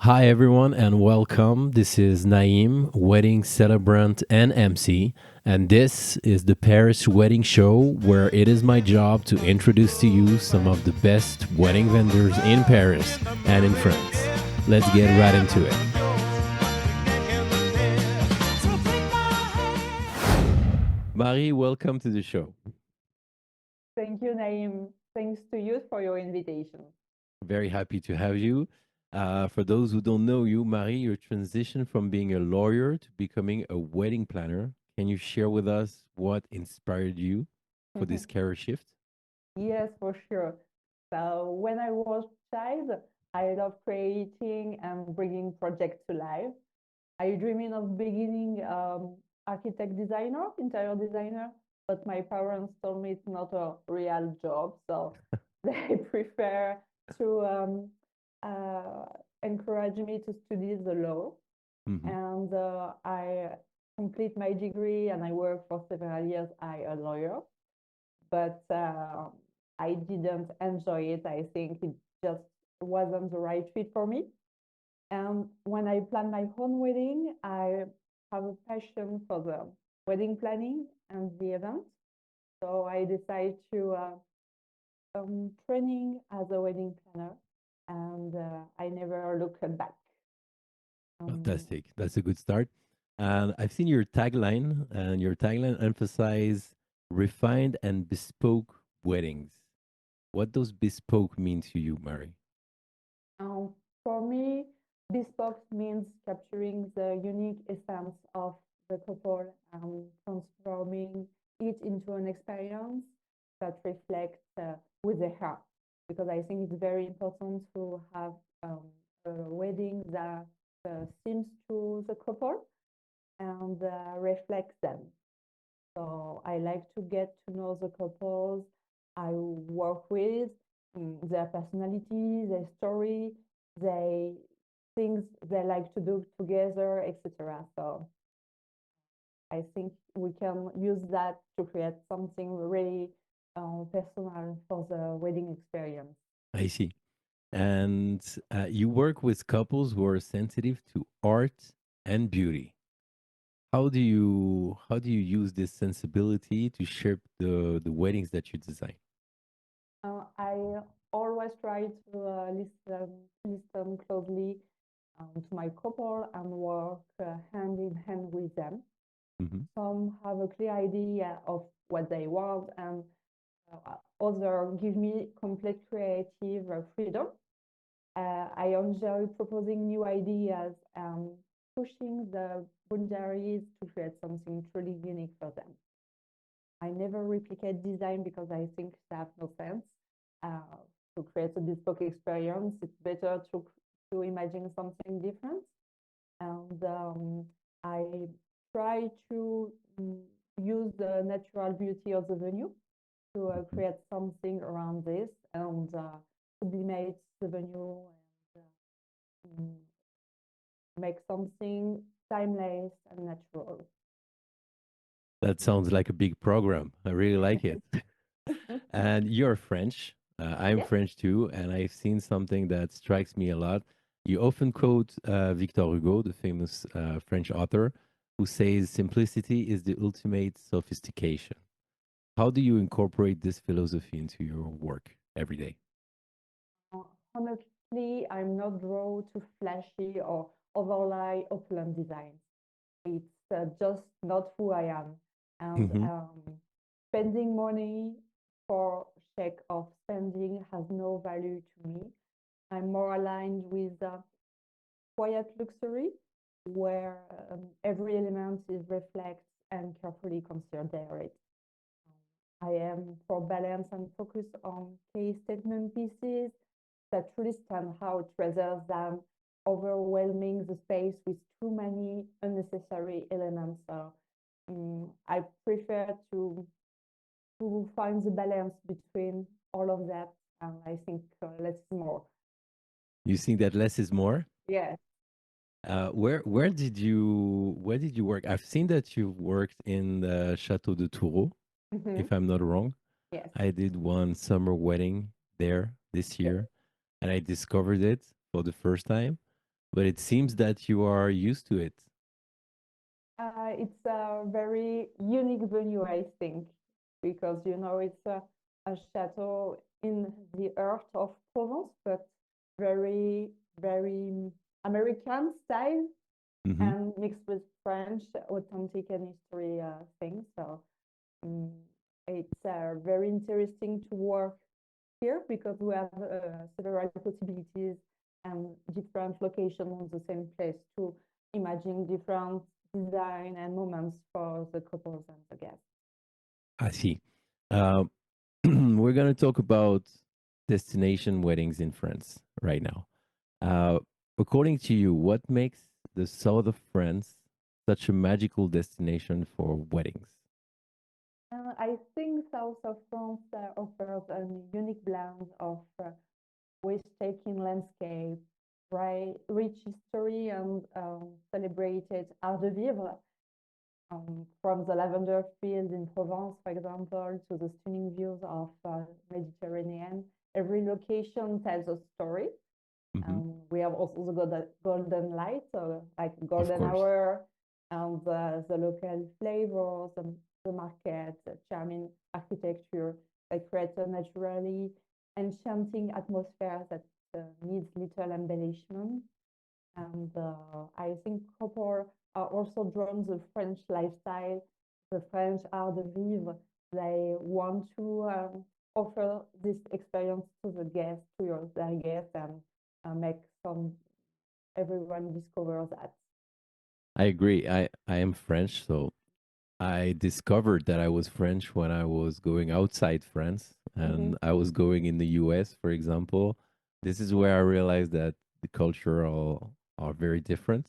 Hi, everyone, and welcome. This is Naim, wedding celebrant and MC, and this is the Paris Wedding Show, where it is my job to introduce to you some of the best wedding vendors in Paris and in France. Let's get right into it. Marie, welcome to the show. Thank you, Naim. Thanks to you for your invitation. Very happy to have you. For those who don't know you, Marie, your transition from being a lawyer to becoming a wedding planner. Can you share with us what inspired you for this career shift? Yes, for sure. So when I was child, I love creating and bringing projects to life. I dreaming of beginning architect designer, interior designer, but my parents told me it's not a real job, so they prefer to uh, encourage me to study the law. Hmm. And I complete my degree and I work for several years as a lawyer, but I didn't enjoy it. I think it just wasn't the right fit for me. And when I plan my own wedding, I have a passion for the wedding planning and the event. So I decided to training as a wedding planner, and I never looked back. Um, Fantastic. That's a good start. And I've seen your tagline, and your tagline emphasize refined and bespoke weddings. What does bespoke mean to you, Mary? Um, for me, bespoke means capturing the unique essence of the couple and transforming it into an experience that reflects with the heart. Because I think it's very important to have um, a wedding that seems to the couple and reflects them. So I like to get to know the couples I work with, their personality, their story, they things they like to do together, etc. So I think we can use that to create something really personal for the wedding experience. I see. And you work with couples who are sensitive to art and beauty. How do you use this sensibility to shape the weddings that you design? I always try to listen closely to my couple and work hand in hand with them. Hmm. Some have a clear idea of what they want, and others give me complete creative freedom. I enjoy proposing new ideas and pushing the boundaries to create something truly unique for them. I never replicate design because I think that has no sense. Uh, to create a bespoke experience, it's better to imagine something different. And I try to use the natural beauty of the venue to Hmm. create something around this and sublimate the venue and make something timeless and natural. That sounds like a big program. I really like it. And you're French. I'm Yes. French too, and I've seen something that strikes me a lot. You often quote Victor Hugo, the famous French author, who says simplicity is the ultimate sophistication. How do you incorporate this philosophy into your work every day? Honestly, I'm not drawn to flashy or overly opulent designs. It's just not who I am. And Hmm. spending money for sake of spending has no value to me. I'm more aligned with quiet luxury, where every element is reflected and carefully considered. I am for balance and focus on key statement pieces that truly stand out rather than overwhelming the space with too many unnecessary elements. So, I prefer to find the balance between all of that, and I think less is more. You think that less is more? Yes. Where did you work? I've seen that you've worked in the Chateau de Toureau, Mm-hmm. if I'm not wrong. Yes. I did one summer wedding there this Yes. year, and I discovered it for the first time. but it seems that you are used to it. It's a very unique venue, I think, because it's a chateau in the heart of Provence, but very, very American style Hmm. and mixed with French, authentic and history things. So um, it's very interesting to work here because we have several possibilities and different locations on the same place to imagine different design and moments for the couples and the guests. I see. Um, we're going to talk about destination weddings in France right now. Uh, According to you, what makes the south of France such a magical destination for weddings? I think South of France offers a unique blend of breathtaking landscape, rich history, and celebrated art de vivre. From the lavender fields in Provence, for example, to the stunning views of Mediterranean, every location tells a story. Hmm. We have also the golden light, so like Of golden course. hour, and the local flavors, the market, the charming architecture that creates a naturally enchanting atmosphere that needs little embellishment. And I think couple are also drawn the French lifestyle, the French art de vivre. They want to offer this experience to the guests, their guests, and make some everyone discover that. I agree. I am French, so I discovered that I was French when I was going outside France Mm-hmm. and I was going in the US, for example. This is where I realized that the culture are very different.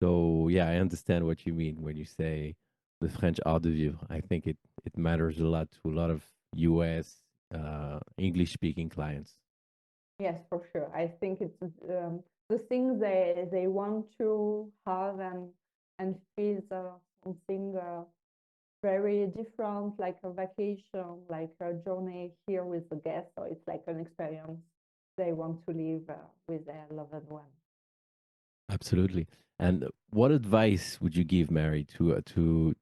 So yeah, I understand what you mean when you say the French art de vivre. I think it matters a lot to a lot of US English speaking clients. Yes, for sure. I think it's the things they want to have and feel something very different, like a vacation, like a journey here with the guests. So it's like an experience they want to live with their loved one. Absolutely. And what advice would you give, Mary, to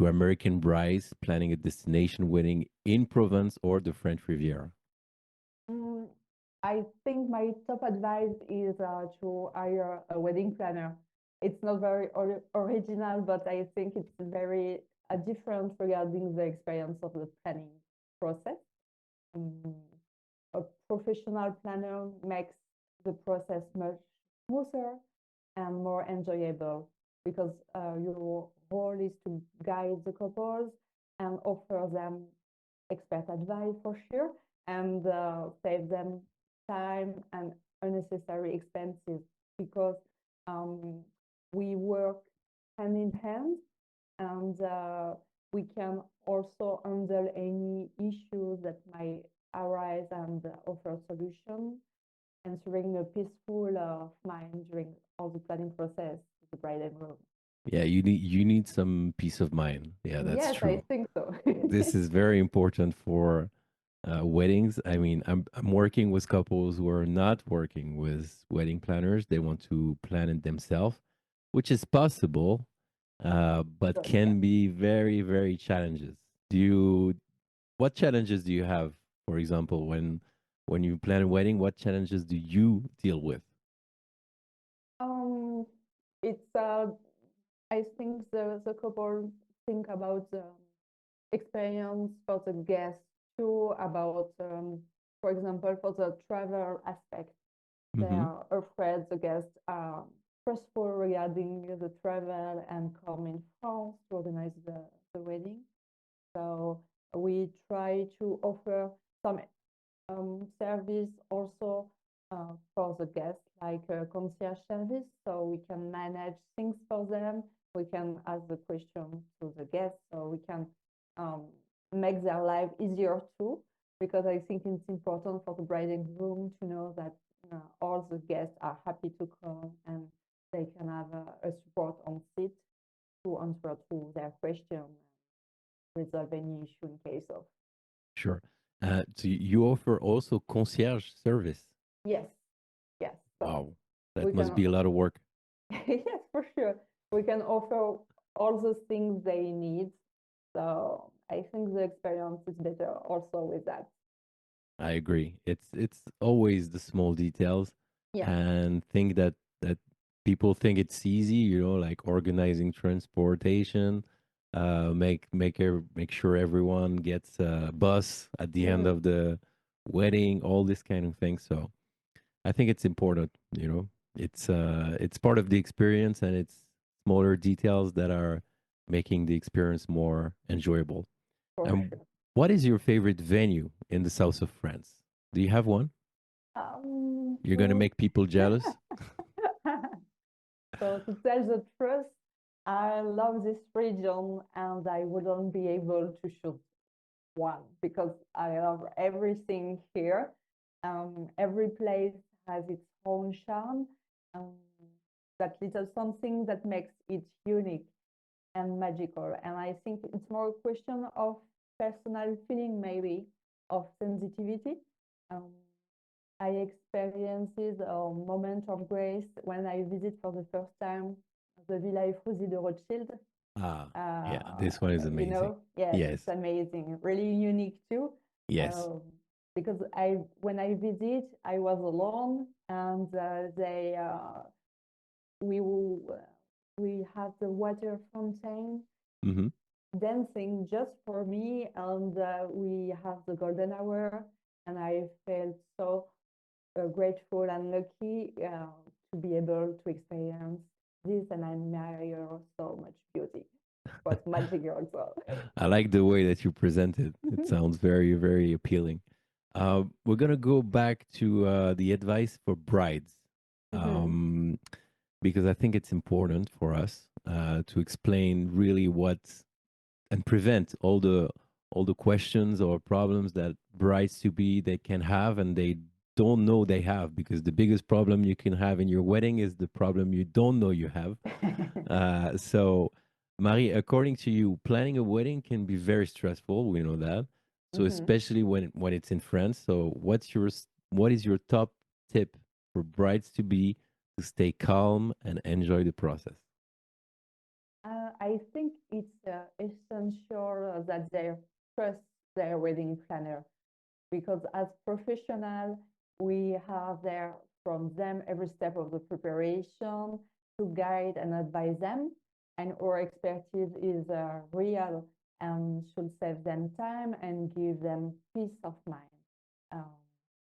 American brides planning a destination wedding in Provence or the French Riviera? Mm, I think my top advice is to hire a wedding planner. It's not very original, but I think it's very different regarding the experience of the planning process. Um, a professional planner makes the process much smoother and more enjoyable because your role is to guide the couples and offer them expert advice for sure and save them time and unnecessary expenses because um, we work hand in hand and we can also handle any issues that might arise and offer solutions, ensuring a peaceful mind during all the planning process of the bride and groom. Yeah, you need some peace of mind. Yeah, that's Yes, I true. think so. This is very important for weddings. I mean, I'm working with couples who are not working with wedding planners. They want to plan it themselves, which is possible, but But yeah. can be very, very challenges. Do you What challenges do you have, for example, when you plan a wedding? What challenges do you deal with? Um, it's I think the couple think about the experience for the guests too, about for example, for the travel aspect. They Hmm. are afraid the guests are stressful regarding the travel and come in France to organize the wedding. So we try to offer some service also for the guests, like a concierge service, so we can manage things for them. We can ask the question to the guests, so we can um, make their life easier too. Because I think it's important for the bride and groom to know that all the guests are happy to come and they can have a support on seat to answer to their question, resolve any issue in case of. Sure. So you offer also concierge service. Yes, yes. So Wow. That We must can, be a lot of work. yes, for sure. We can offer all those things they need. So I think the experience is better also with that. I agree. It's always the small details, Yeah, and think that people think it's easy, like organizing transportation, make sure everyone gets a bus at the end mm, of the wedding, all this kind of thing. So I think it's important, it's part of the experience, and it's smaller details that are making the experience more enjoyable. for And sure. what is your favorite venue in the south of France? Do you have one? You're going to To make people jealous? so to tell the truth, I love this region and I wouldn't be able to shoot one because I love everything here. Every place has its own charm, um, that little something that makes it unique and magical. And I think it's more a question of personal feeling, maybe, of sensitivity. Um, I experiences a moment of grace when I visit for the first time the Villa Efrosi de Rothschild. Ah, yeah, Uh, this one is amazing. yes, Yes. it's amazing, really unique too. Yes. Um, because when I visit, I was alone, and we we have the water fountain Mm-hmm. dancing just for me, and we have the golden hour, and I felt so grateful and lucky to be able to experience this, and I admire so much beauty. But magic also. I like the way that you present it. It sounds very, very appealing. We're gonna go back to the advice for brides, Mhm. um, because I think it's important for us to explain really what and prevent all the questions or problems that brides to be they can have and they don't know they have, because the biggest problem you can have in your wedding is the problem you don't know you have. So, Marie, according to you, planning a wedding can be very stressful. We know that. So, Mhm. especially when it's in France. So, what is your top tip for brides to be to stay calm and enjoy the process? I think it's essential that they trust their wedding planner because as professional, we have there from them every step of the preparation to guide and advise them. And our expertise is real and should save them time and give them peace of mind. Um,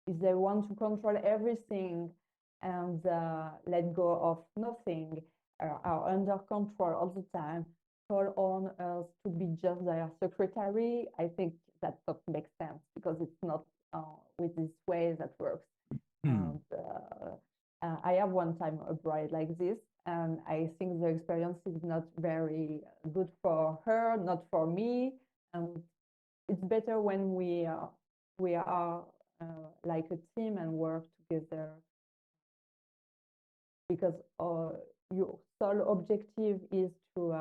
if they want to control everything and let go of nothing, are under control all the time, call on us to be just their secretary, I think that not make sense because it's not with this way that works. Hmm. And I have one time a bride like this, and I think the experience is not very good for her, not for me. And it's better when we are like a team and work together because your sole objective is to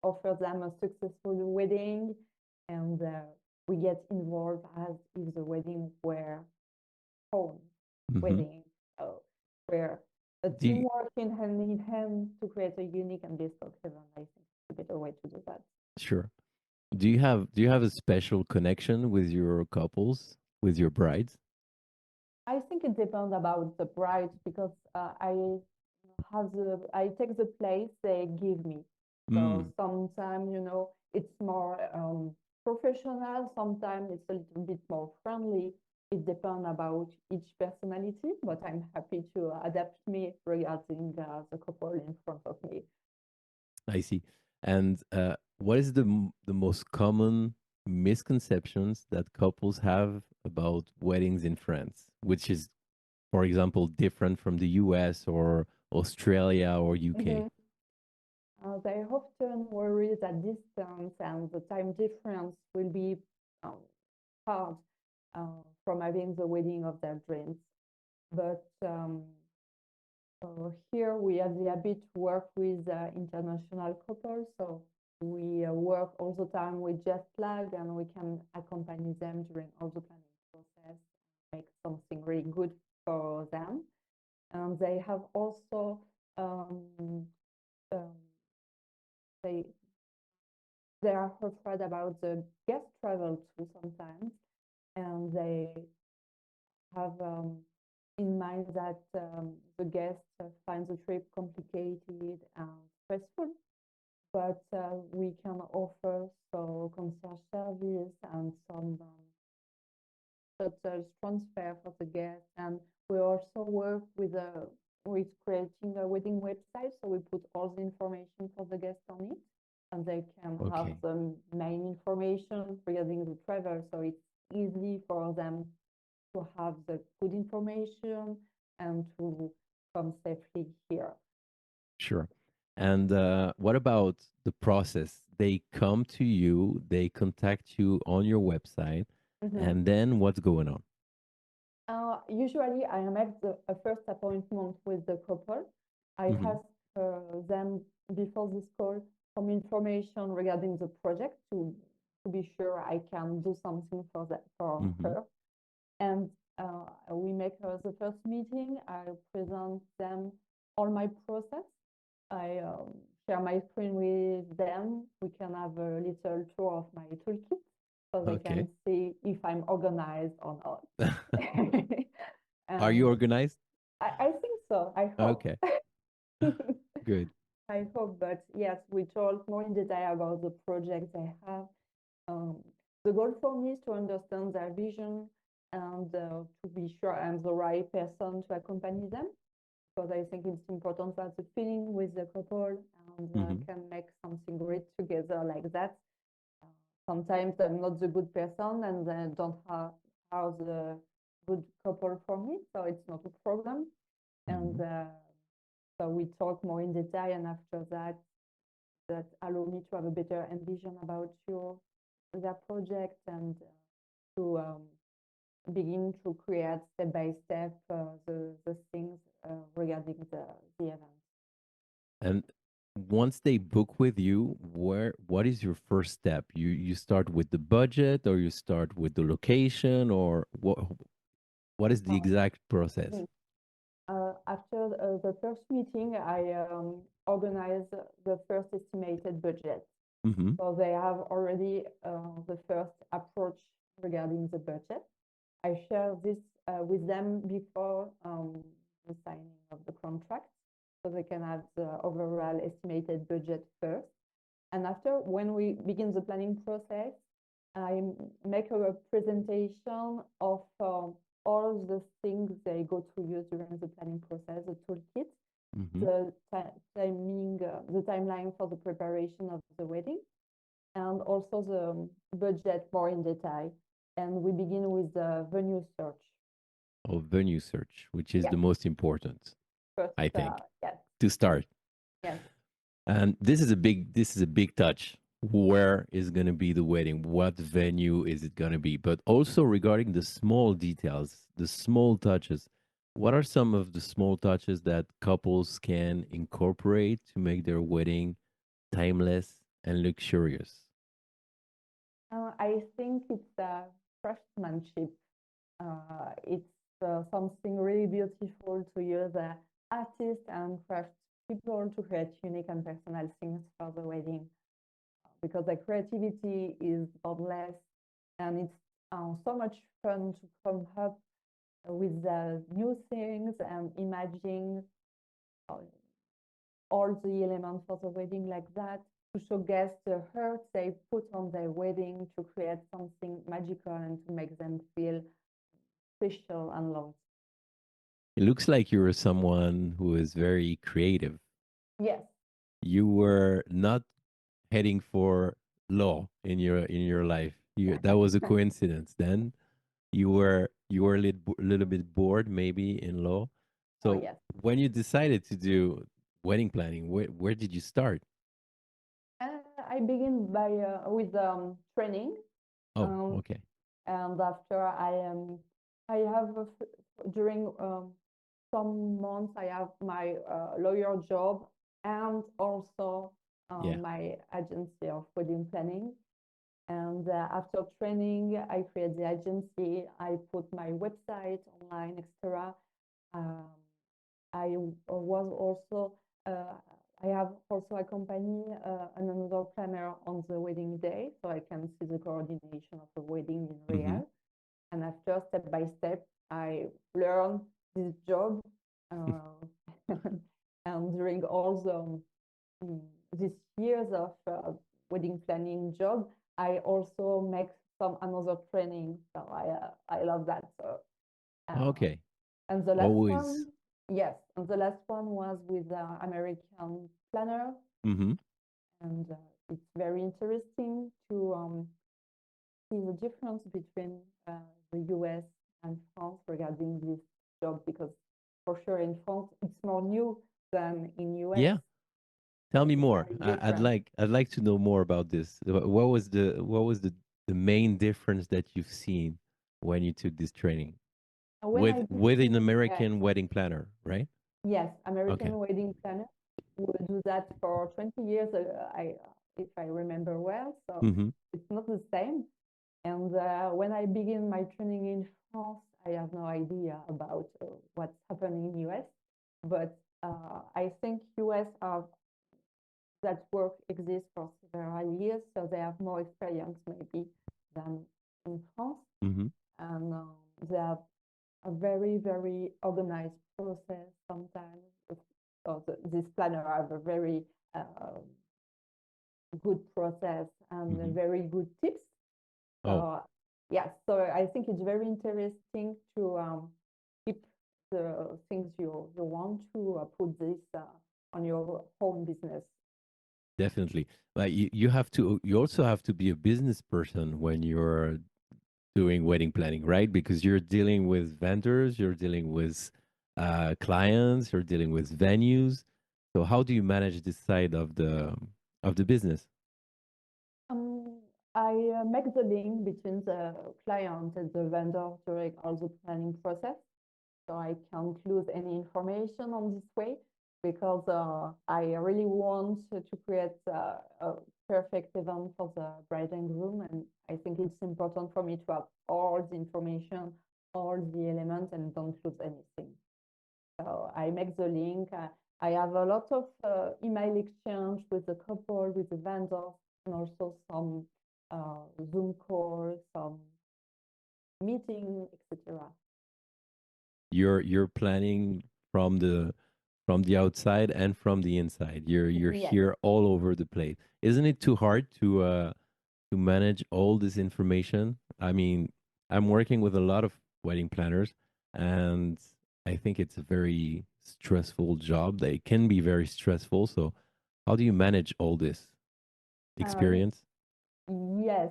offer them a successful wedding, and we get involved as if the wedding were home Mm-hmm. wedding. So we're a Do team you, working hand in hand to create a unique and bespoke event. I think it's a better way to do that. sure. Do you have a special connection with your couples, with your brides? I think it depends about the bride because I take the place they give me. So Mm, sometimes it's more professional. Sometimes it's a little bit more friendly. It depends about each personality, but I'm happy to adapt me regarding the couple in front of me. I see. And what is the most common misconceptions that couples have about weddings in France, which is, for example, different from the US or Australia or UK? Mhm. They often worry that distance and the time difference will be um, hard from having the wedding of their dreams. But here we have the habit to work with international couples, so we work all the time with jet lag, and we can accompany them during all the planning process, make something really good for them. And they have also um, um, they they are afraid about the guest travel too sometimes, and they have in mind that the guest finds the trip complicated and stressful. But we can offer so concierge service and some shuttle transfer for the guests. And we also work with creating a wedding website, so we put all the information for the guests on it, and they can have Okay, the main information regarding the travel, so it's easy for them to have the good information and to come safely here. sure. And what about the process? They come to you, they contact you on your website, Mhm. and then what's going on? Usually, I make a first appointment with the couple. I Mm-hmm. ask them before this call some information regarding the project to be sure I can do something for Mm-hmm. her. And we make the first meeting. I present them all my process. I share my screen with them. We can have a little tour of my toolkit so they Okay. can see if I'm organized or not. Are you And organized? I think so. I hope. Okay, good. I hope, but yes, we talk more in detail about the project they have. Um, the goal for me is to understand their vision and to be sure I'm the right person to accompany them, because I think it's important to have the feeling with the couple and Mm-hmm. can make something great together like that. Uh, Sometimes I'm not the good person and they don't have the good couple for me, so it's not a problem. Mm-hmm. And so we talk more in detail, and after that, that allow me to have a better envision about their project and to begin to create step by step the things regarding the event. And once they book with you, what is your first step? You start with the budget, or you start with the location, or what is the Uh, exact process? mhm. After the first meeting, I organize the first estimated budget. Mm-hmm. So they have already the first approach regarding the budget. I share this with them before the signing of the contract, so they can have the overall estimated budget first. And after, when we begin the planning process, I make a presentation of all the things they go to use during the planning process, the toolkit, Mm-hmm. the timing, the timeline for the preparation of the wedding, and also the budget more in detail. And we begin with the venue search. Or venue search, which is Yeah, the most important, first, I think, yes, to start. yes. And this is a big touch. Where is going to be the wedding? What venue is it going to be? But also regarding the small details, the small touches. What are some of the small touches that couples can incorporate to make their wedding timeless and luxurious? I think it's craftsmanship. It's something really beautiful to use artists and craft people to create unique and personal things for the wedding, because the creativity is boundless, and it's so much fun to come up with new things and imagining uh, all the elements for the wedding like that, to show guests the hurt they put on their wedding to create something magical and to make them feel special and loved. It looks like you're someone who is very creative. Yes. You were not heading for law in your life. That was a coincidence. Then you were little bit bored maybe in law. Oh, So yes. when you decided to do wedding planning, where did you start? I begin by with training, Oh, um, okay. and after I have during some months I have my lawyer job and also Yeah. my agency of wedding planning. And after training, I create the agency. I put my website online, etc. Um, Was also I have also accompanied another planner on the wedding day, so I can see the coordination of the wedding in Hmm. real. And after, step by step, I learned this job. Uh, and during all mm, these years of wedding planning job, I also make some another training. So I love that. So uh, Okay. and the last Always. one, yes, and the last one was with American planner, Hmm. and it's very interesting to see the difference between the US and France regarding this job, because for sure in France it's more new than in US, Yeah. Tell so me it's more. very different. I'd like to know more about this. What was the main difference that you've seen when you took this training When I did with an in US, American wedding planner, right? yes, Okay. American wedding planner would do that for 20 years, if I remember well, so Hmm. it's not the same. And when I begin my training in France, I have no idea about what's happening in US, but I think US have that work exists for several years, so they have more experience maybe than in France, Hmm. and they have a very very organized process. Sometimes, so this planner have a very uh, good process and Hmm. very good tips. Oh, So yes, so I think it's very interesting to keep the things you want to put this on your home business. definitely. But you have to, you also have to be a business person when you're doing wedding planning, right? Because you're dealing with vendors, you're dealing with clients, you're dealing with venues. So how do you manage this side of the business? Um, I make the link between the client and the vendor during all the planning process, so I can't lose any information on this way, because I really want to create a perfect event for the bride and groom, and I think it's important for me to have all the information, all the elements, and don't lose anything. So I make the link. I have a lot of email exchange with the couple, with the vendors, and also some Zoom calls, some meeting, etc. You're planning from the outside and from the inside. You're Yes. here all over the place. Isn't it too hard to manage all this information? I mean, I'm working with a lot of wedding planners, and I think it's a very stressful job. They can be very stressful. So, how do you manage all this Uh, experience? yes,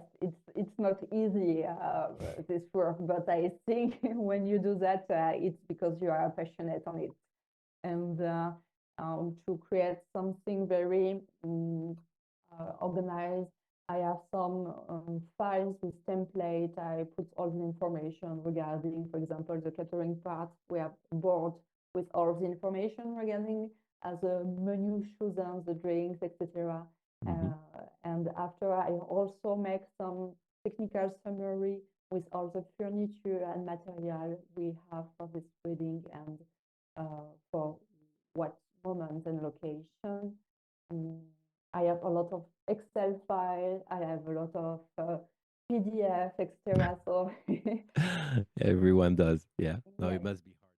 it's not easy, this work, but I think when you do that, it's because you are passionate on it, and to create something very organized. I have some files with template. I put all the information regarding, for example, the catering part. We have a board with all the information regarding the menu chosen, the drinks, etc. Hmm. And after, I also make some technical summary with all the furniture and material we have for this wedding, and